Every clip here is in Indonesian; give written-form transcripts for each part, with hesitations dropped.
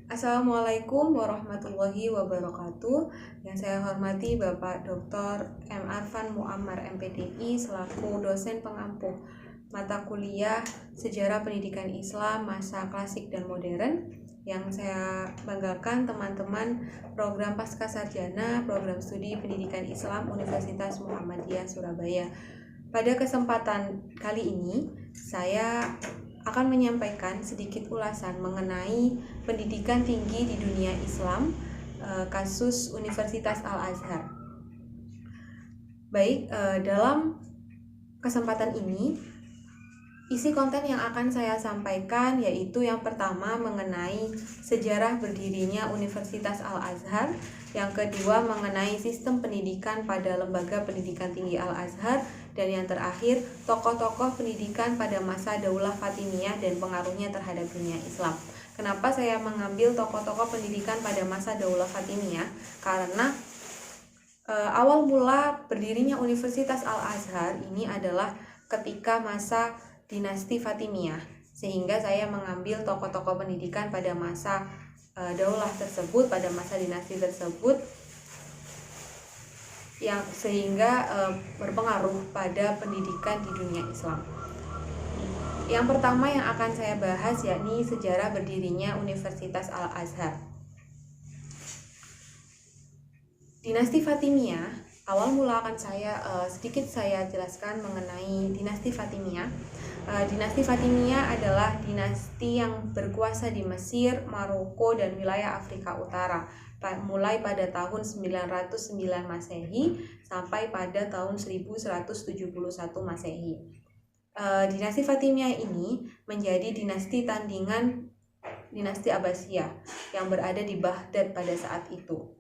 Assalamualaikum warahmatullahi wabarakatuh. Yang saya hormati Bapak Dr. M. Arfan Muammar MPDI selaku dosen pengampu mata kuliah Sejarah Pendidikan Islam Masa Klasik dan Modern. Yang saya banggakan teman-teman program Pascasarjana, program studi Pendidikan Islam Universitas Muhammadiyah Surabaya. Pada kesempatan kali ini, saya akan menyampaikan sedikit ulasan mengenai pendidikan tinggi di dunia Islam, kasus Universitas Al-Azhar. Baik, dalam kesempatan ini, isi konten yang akan saya sampaikan yaitu yang pertama mengenai sejarah berdirinya Universitas Al-Azhar, yang kedua mengenai sistem pendidikan pada Lembaga Pendidikan Tinggi Al-Azhar, dan yang terakhir tokoh-tokoh pendidikan pada masa Daulah Fatimiyah dan pengaruhnya terhadap dunia Islam. Kenapa saya mengambil tokoh-tokoh pendidikan pada masa Daulah Fatimiyah? Karena awal mula berdirinya Universitas Al-Azhar ini adalah ketika masa dinasti Fatimiyah, sehingga saya mengambil tokoh-tokoh pendidikan pada masa daulah tersebut, pada masa dinasti tersebut, yang sehingga berpengaruh pada pendidikan di dunia Islam. Yang pertama yang akan saya bahas yakni sejarah berdirinya Universitas Al-Azhar. Dinasti Fatimiyah, awal mula akan sedikit saya jelaskan mengenai dinasti Fatimiyah. Dinasti Fatimiyah adalah dinasti yang berkuasa di Mesir, Maroko, dan wilayah Afrika Utara, mulai pada tahun 909 Masehi sampai pada tahun 1171 Masehi. Dinasti Fatimiyah ini menjadi dinasti tandingan dinasti Abbasiyah yang berada di Baghdad pada saat itu.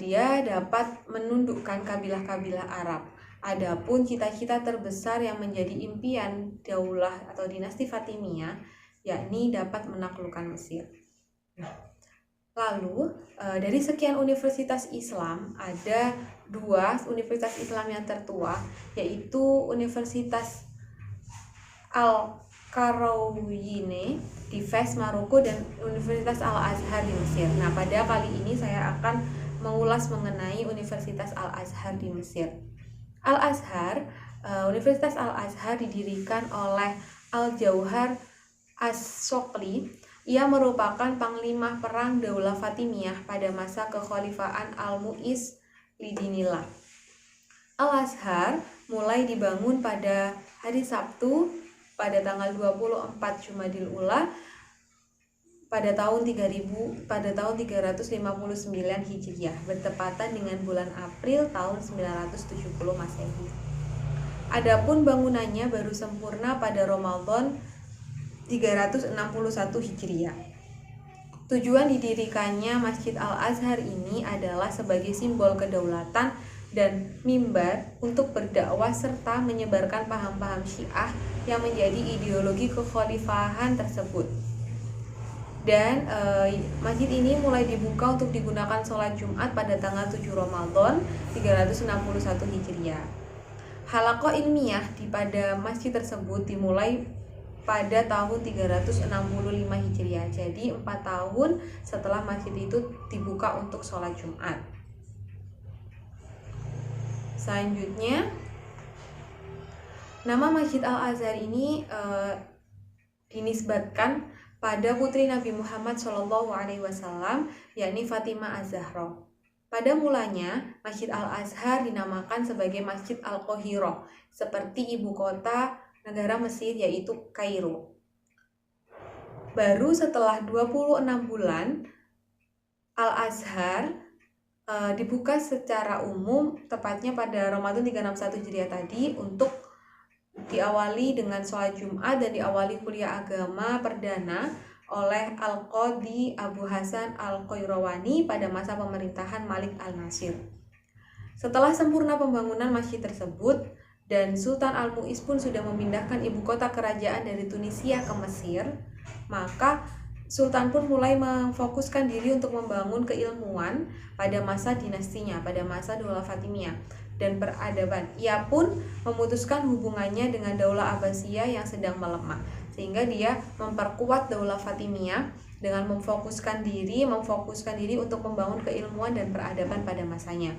Dia dapat menundukkan kabilah-kabilah Arab. Adapun cita-cita terbesar yang menjadi impian daulah atau dinasti Fatimiyah yakni dapat menaklukkan Mesir. Lalu dari sekian universitas Islam, ada dua universitas Islam yang tertua, yaitu Universitas Al-Qarawiyyin di Fes, Maroko, dan Universitas Al-Azhar di Mesir. Nah, pada kali ini saya akan mengulas mengenai Universitas Al-Azhar di Mesir. Al-Azhar, Universitas Al-Azhar didirikan oleh Al-Jauhar As-Soqli. Ia merupakan panglima perang Daulah Fatimiyah pada masa kekhalifahan Al-Mu'izz Lidinillah. Al-Azhar mulai dibangun pada hari Sabtu pada tanggal 24 Jumadil Ula pada tahun 359 Hijriah, bertepatan dengan bulan April tahun 970 Masehi. Adapun bangunannya baru sempurna pada Ramadan 361 Hijriah. Tujuan didirikannya Masjid Al-Azhar ini adalah sebagai simbol kedaulatan dan mimbar untuk berdakwah serta menyebarkan paham-paham Syiah yang menjadi ideologi kekhalifahan tersebut. Dan masjid ini mulai dibuka untuk digunakan sholat Jumat pada tanggal 7 Ramadan 361 Hijriah. Halaqah ilmiah pada masjid tersebut dimulai pada tahun 365 Hijriah. Jadi 4 tahun setelah masjid itu dibuka untuk sholat Jumat. Selanjutnya, nama Masjid Al-Azhar ini dinisbatkan pada putri Nabi Muhammad SAW, yakni Fatimah Az-Zahra. Pada mulanya, Masjid Al-Azhar dinamakan sebagai Masjid Al-Qahirah, seperti ibu kota negara Mesir yaitu Kairo. Baru setelah 26 bulan, Al-Azhar dibuka secara umum, tepatnya pada Ramadan 361 Hijriah tadi, untuk diawali dengan sholat Jumat dan diawali kuliah agama perdana oleh Al-Qadhi Abu Hasan Al-Qayrawani pada masa pemerintahan Malik Al-Nasir. Setelah sempurna pembangunan masjid tersebut dan Sultan Al-Mu'izz pun sudah memindahkan ibu kota kerajaan dari Tunisia ke Mesir, maka Sultan pun mulai memfokuskan diri untuk membangun keilmuan pada masa dinastinya, pada masa Daulah Fatimiyah dan peradaban. Ia pun memutuskan hubungannya dengan Daulah Abbasiyah yang sedang melemah. sehingga dia memperkuat Daulah Fatimiyah dengan memfokuskan diri untuk membangun keilmuan dan peradaban pada masanya.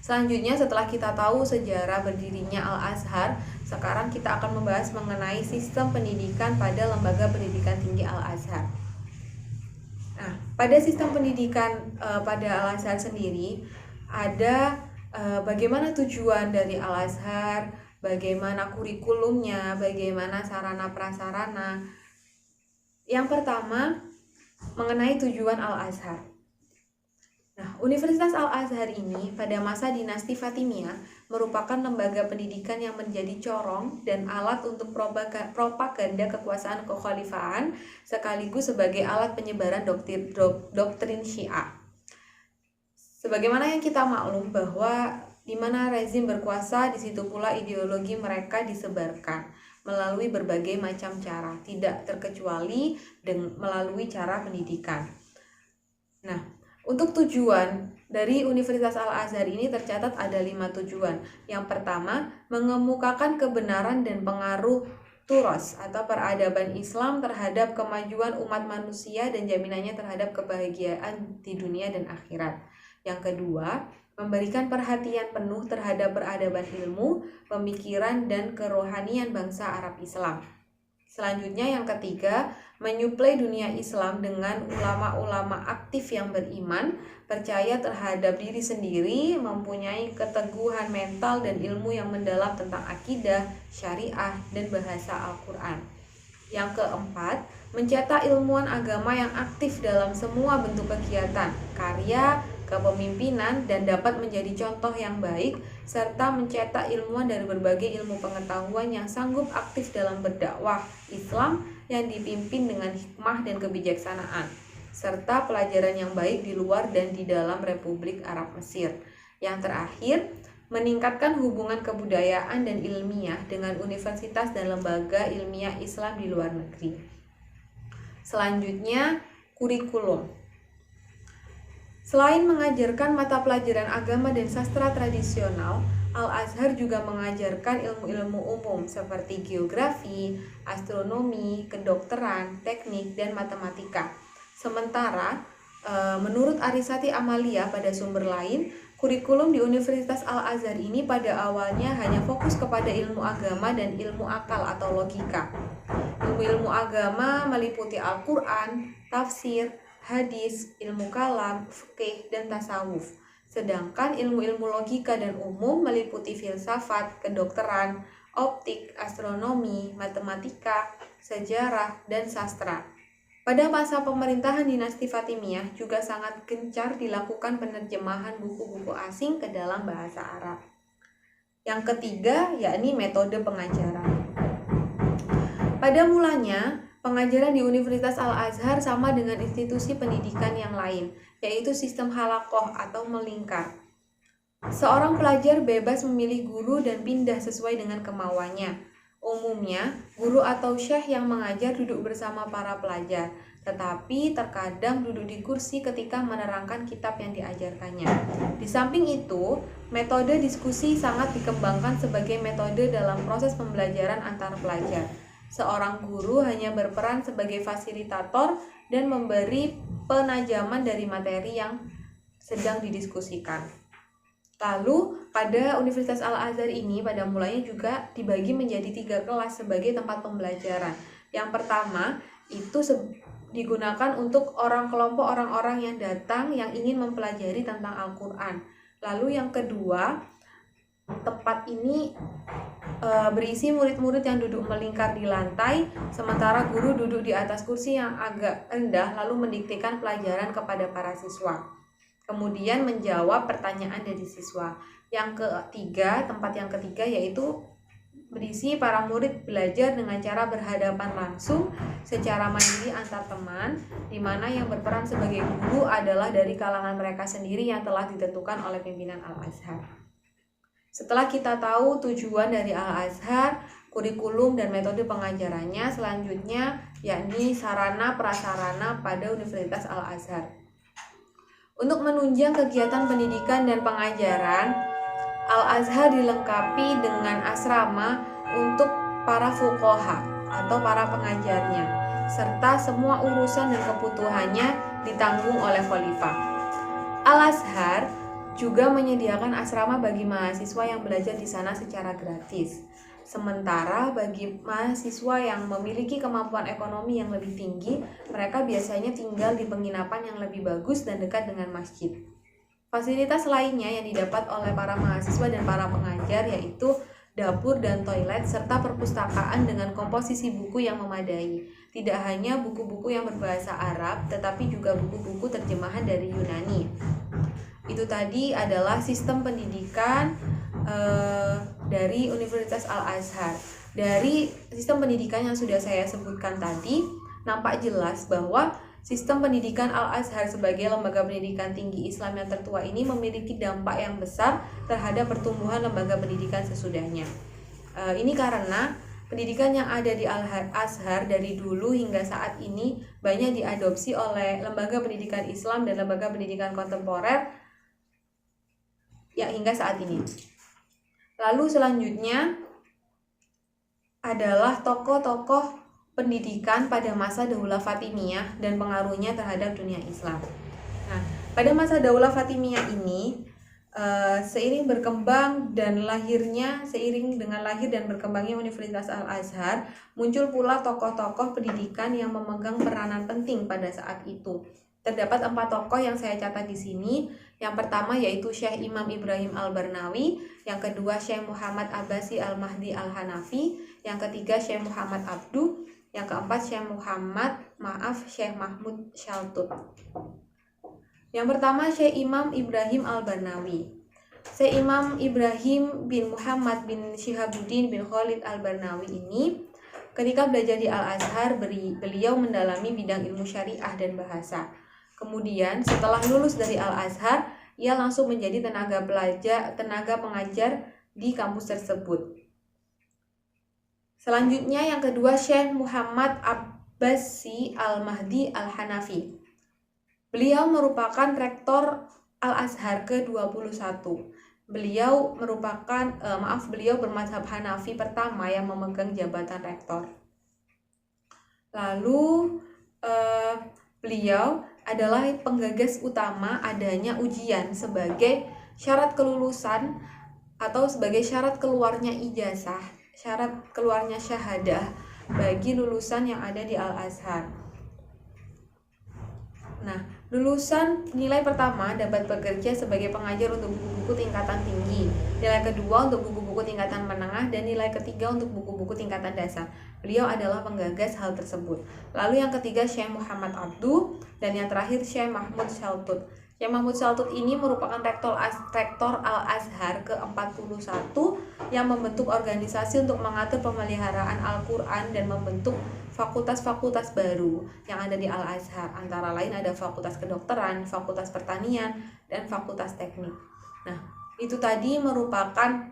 Selanjutnya, setelah kita tahu sejarah berdirinya Al-Azhar, sekarang kita akan membahas mengenai sistem pendidikan pada lembaga pendidikan tinggi Al-Azhar. Nah, pada sistem pendidikan pada Al-Azhar sendiri ada bagaimana tujuan dari Al-Azhar, bagaimana kurikulumnya, bagaimana sarana prasarana. Yang pertama, mengenai tujuan Al-Azhar. Nah, Universitas Al-Azhar ini pada masa dinasti Fatimiyah merupakan lembaga pendidikan yang menjadi corong dan alat untuk propaganda kekuasaan kekhalifahan sekaligus sebagai alat penyebaran doktrin Syiah. Sebagaimana yang kita maklum bahwa di mana rezim berkuasa, di situ pula ideologi mereka disebarkan melalui berbagai macam cara, tidak terkecuali melalui cara pendidikan. Nah, untuk tujuan dari Universitas Al-Azhar ini tercatat ada 5 tujuan. Yang pertama, mengemukakan kebenaran dan pengaruh turos atau peradaban Islam terhadap kemajuan umat manusia dan jaminannya terhadap kebahagiaan di dunia dan akhirat. Yang kedua, memberikan perhatian penuh terhadap peradaban ilmu, pemikiran, dan kerohanian bangsa Arab Islam. Selanjutnya yang ketiga, menyuplai dunia Islam dengan ulama-ulama aktif yang beriman, percaya terhadap diri sendiri, mempunyai keteguhan mental dan ilmu yang mendalam tentang akidah, syariah, dan bahasa Al-Quran. Yang keempat, mencetak ilmuwan agama yang aktif dalam semua bentuk kegiatan, karya, kepemimpinan, dan dapat menjadi contoh yang baik, serta mencetak ilmuwan dari berbagai ilmu pengetahuan yang sanggup aktif dalam berdakwah Islam yang dipimpin dengan hikmah dan kebijaksanaan, serta pelajaran yang baik di luar dan di dalam Republik Arab Mesir. Yang terakhir, meningkatkan hubungan kebudayaan dan ilmiah dengan universitas dan lembaga ilmiah Islam di luar negeri. Selanjutnya, kurikulum. Selain mengajarkan mata pelajaran agama dan sastra tradisional, Al-Azhar juga mengajarkan ilmu-ilmu umum seperti geografi, astronomi, kedokteran, teknik, dan matematika. Sementara, menurut Arisati Amalia pada sumber lain, kurikulum di Universitas Al-Azhar ini pada awalnya hanya fokus kepada ilmu agama dan ilmu akal atau logika. Ilmu-ilmu agama meliputi Al-Quran, tafsir, hadis, ilmu kalam, fikih, dan tasawuf. Sedangkan ilmu-ilmu logika dan umum meliputi filsafat, kedokteran, optik, astronomi, matematika, sejarah, dan sastra. Pada masa pemerintahan dinasti Fatimiyah juga sangat gencar dilakukan penerjemahan buku-buku asing ke dalam bahasa Arab. Yang ketiga, yakni metode pengajaran. Pada mulanya, pengajaran di Universitas Al-Azhar sama dengan institusi pendidikan yang lain, yaitu sistem halakoh atau melingkar. Seorang pelajar bebas memilih guru dan pindah sesuai dengan kemauannya. Umumnya, guru atau syekh yang mengajar duduk bersama para pelajar, tetapi terkadang duduk di kursi ketika menerangkan kitab yang diajarkannya. Di samping itu, metode diskusi sangat dikembangkan sebagai metode dalam proses pembelajaran antar pelajar. Seorang guru hanya berperan sebagai fasilitator dan memberi penajaman dari materi yang sedang didiskusikan. Lalu, pada Universitas Al-Azhar ini pada mulanya juga dibagi menjadi 3 kelas sebagai tempat pembelajaran. Yang pertama, itu digunakan untuk kelompok orang-orang yang datang yang ingin mempelajari tentang Al-Quran. Lalu yang kedua, tempat ini berisi murid-murid yang duduk melingkar di lantai, sementara guru duduk di atas kursi yang agak rendah lalu mendiktekan pelajaran kepada para siswa. Kemudian menjawab pertanyaan dari siswa. Yang ketiga, tempat yang ketiga yaitu berisi para murid belajar dengan cara berhadapan langsung secara mandiri antar teman, di mana yang berperan sebagai guru adalah dari kalangan mereka sendiri yang telah ditentukan oleh pimpinan Al-Azhar. Setelah kita tahu tujuan dari Al-Azhar, kurikulum dan metode pengajarannya, selanjutnya yakni sarana prasarana pada Universitas Al-Azhar. Untuk menunjang kegiatan pendidikan dan pengajaran, Al-Azhar dilengkapi dengan asrama untuk para fuqaha atau para pengajarnya, serta semua urusan dan kebutuhannya ditanggung oleh khalifah. Al-Azhar juga menyediakan asrama bagi mahasiswa yang belajar di sana secara gratis. Sementara bagi mahasiswa yang memiliki kemampuan ekonomi yang lebih tinggi, mereka biasanya tinggal di penginapan yang lebih bagus dan dekat dengan masjid. Fasilitas lainnya yang didapat oleh para mahasiswa dan para pengajar yaitu dapur dan toilet, serta perpustakaan dengan komposisi buku yang memadai. Tidak hanya buku-buku yang berbahasa Arab, tetapi juga buku-buku terjemahan dari Yunani. Itu tadi adalah sistem pendidikan dari Universitas Al-Azhar. Dari sistem pendidikan yang sudah saya sebutkan tadi, nampak jelas bahwa sistem pendidikan Al-Azhar sebagai lembaga pendidikan tinggi Islam yang tertua ini memiliki dampak yang besar terhadap pertumbuhan lembaga pendidikan sesudahnya. Ini karena pendidikan yang ada di Al-Azhar dari dulu hingga saat ini banyak diadopsi oleh lembaga pendidikan Islam dan lembaga pendidikan kontemporer ya hingga saat ini. Lalu selanjutnya adalah tokoh-tokoh pendidikan pada masa Daulah Fatimiyah dan pengaruhnya terhadap dunia Islam. Nah, pada masa Daulah Fatimiyah ini, seiring dengan lahir dan berkembangnya Universitas Al-Azhar, muncul pula tokoh-tokoh pendidikan yang memegang peranan penting pada saat itu. Terdapat 4 tokoh yang saya catat di sini. Yang pertama yaitu Syekh Imam Ibrahim Al-Barnawi, yang kedua Syekh Muhammad Abbasi Al-Mahdi Al-Hanafi, yang ketiga Syekh Muhammad Abduh, yang keempat Syekh Mahmud Shaltut. Yang pertama Syekh Imam Ibrahim Al-Barnawi. Syekh Imam Ibrahim bin Muhammad bin Shihabuddin bin Khalid Al-Barnawi ini ketika belajar di Al-Azhar, beliau mendalami bidang ilmu syariah dan bahasa. Kemudian setelah lulus dari Al-Azhar, ia langsung menjadi tenaga pengajar di kampus tersebut. Selanjutnya yang kedua Syekh Muhammad Abbasi Al-Mahdi Al-Hanafi. Beliau merupakan rektor Al-Azhar ke-21. Beliau bermadzhab Hanafi pertama yang memegang jabatan rektor. Lalu beliau adalah penggagas utama adanya ujian sebagai syarat kelulusan atau sebagai syarat keluarnya ijazah, syarat keluarnya syahadah bagi lulusan yang ada di Al-Azhar. Nah, lulusan nilai pertama dapat bekerja sebagai pengajar untuk buku-buku tingkatan tinggi, nilai kedua untuk buku-buku tingkatan menengah, dan nilai ketiga untuk buku-buku tingkatan dasar. Beliau adalah penggagas hal tersebut. Lalu yang ketiga Syekh Muhammad Abduh, dan yang terakhir Syekh Mahmud Shaltut. Syekh Mahmud Shaltut ini merupakan rektor Al-Azhar ke-41 yang membentuk organisasi untuk mengatur pemeliharaan Al-Quran dan membentuk fakultas-fakultas baru yang ada di Al-Azhar. Antara lain ada fakultas kedokteran, fakultas pertanian, dan fakultas teknik. Nah, itu tadi merupakan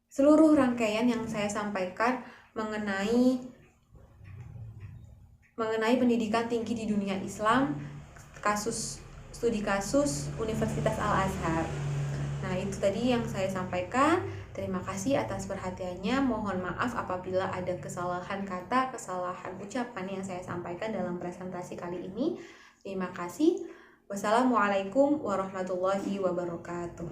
seluruh rangkaian yang saya sampaikan mengenai pendidikan tinggi di dunia Islam, studi kasus Universitas Al-Azhar. Nah, itu tadi yang saya sampaikan. Terima kasih atas perhatiannya. Mohon maaf apabila ada kesalahan kata, kesalahan ucapan yang saya sampaikan dalam presentasi kali ini. Terima kasih. Wassalamualaikum warahmatullahi wabarakatuh.